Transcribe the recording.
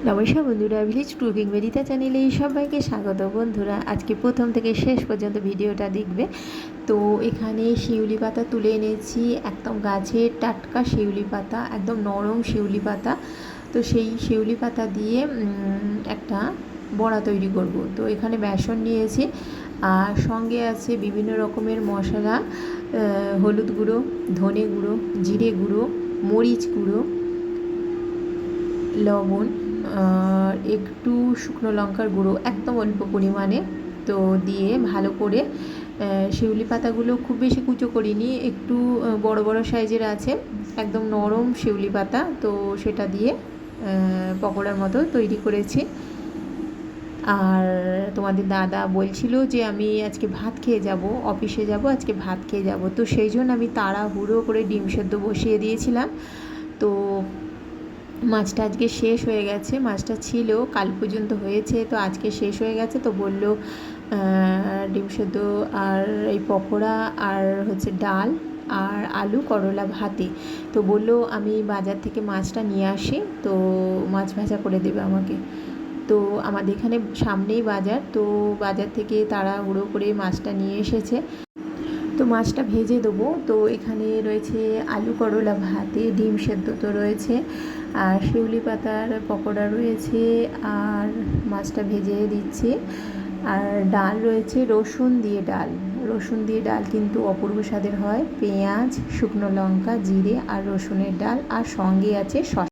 নমস্কার বন্ধুরা, village cooking বেরিতা চ্যানেলে সবাইকে স্বাগত। বন্ধুরা, আজকে প্রথম থেকে শেষ পর্যন্ত ভিডিওটা দেখবে। তো এখানে শিউলি পাতা তুলে এনেছি, একদম গাছের টাটকা শিউলি পাতা, একদম নরম শিউলি পাতা। তো সেই শিউলি পাতা দিয়ে একটা বড়া তৈরি করব। তো এখানে বেসন নিয়েছি, আর সঙ্গে আছে বিভিন্ন রকমের মশলা, হলুদ গুঁড়ো, ধনে গুঁড়ো, জিরে গুঁড়ো, মরিচ গুঁড়ো, লবণ, আর একটু শুকনো লঙ্কার গুঁড়ো, একদম অল্প পরিমাণে। তো দিয়ে ভালো করে শিউলি পাতাগুলো খুব বেশি কুচো করিনি, একটু বড় বড় সাইজের আছে, একদম নরম শিউলি পাতা। তো সেটা দিয়ে পকোড়ার মতো তৈরি করেছি। আর তোমাদের দাদা বলছিল যে আমি আজকে ভাত খেয়ে যাব, অফিসে যাব, আজকে ভাত খেয়ে যাব। তো সেই জন্য আমি তাড়াহুড়ো করে ডিম সেদ্ধ বসিয়ে দিয়েছিলাম। তো মাছটা আজকে শেষ হয়ে গেছে, মাছটা ছিল কাল পর্যন্ত হয়েছে, তো আজকে শেষ হয়ে গেছে। তো বললো ডিম সেদ্ধ আর এই পকোড়া আর হচ্ছে ডাল আর আলু করলা ভাতে। তো বললো আমি বাজার থেকে মাছটা নিয়ে আসি, তো মাছ ভাজা করে দেবে আমাকে। তো আমাদের এখানে সামনেই বাজার, তো বাজার থেকে তাড়াহুড়ো করে মাছটা নিয়ে এসেছে। তো মাছটা ভেজে দেবো। তো এখানে রয়েছে আলু করলা ভাতে, ডিম সেদ্ধ তো রয়েছে, আর শিউলি পাতার পকোড়া রয়েছে, আর মাছটা ভেজে দিচ্ছি। আর ডাল রয়েছে, রসুন দিয়ে ডাল। রসুন দিয়ে ডাল কিন্তু অপূর্ব স্বাদের হয়, পেঁয়াজ, শুকনো লঙ্কা, জিরে আর রসুনের ডাল, আর সঙ্গে আছে শসা।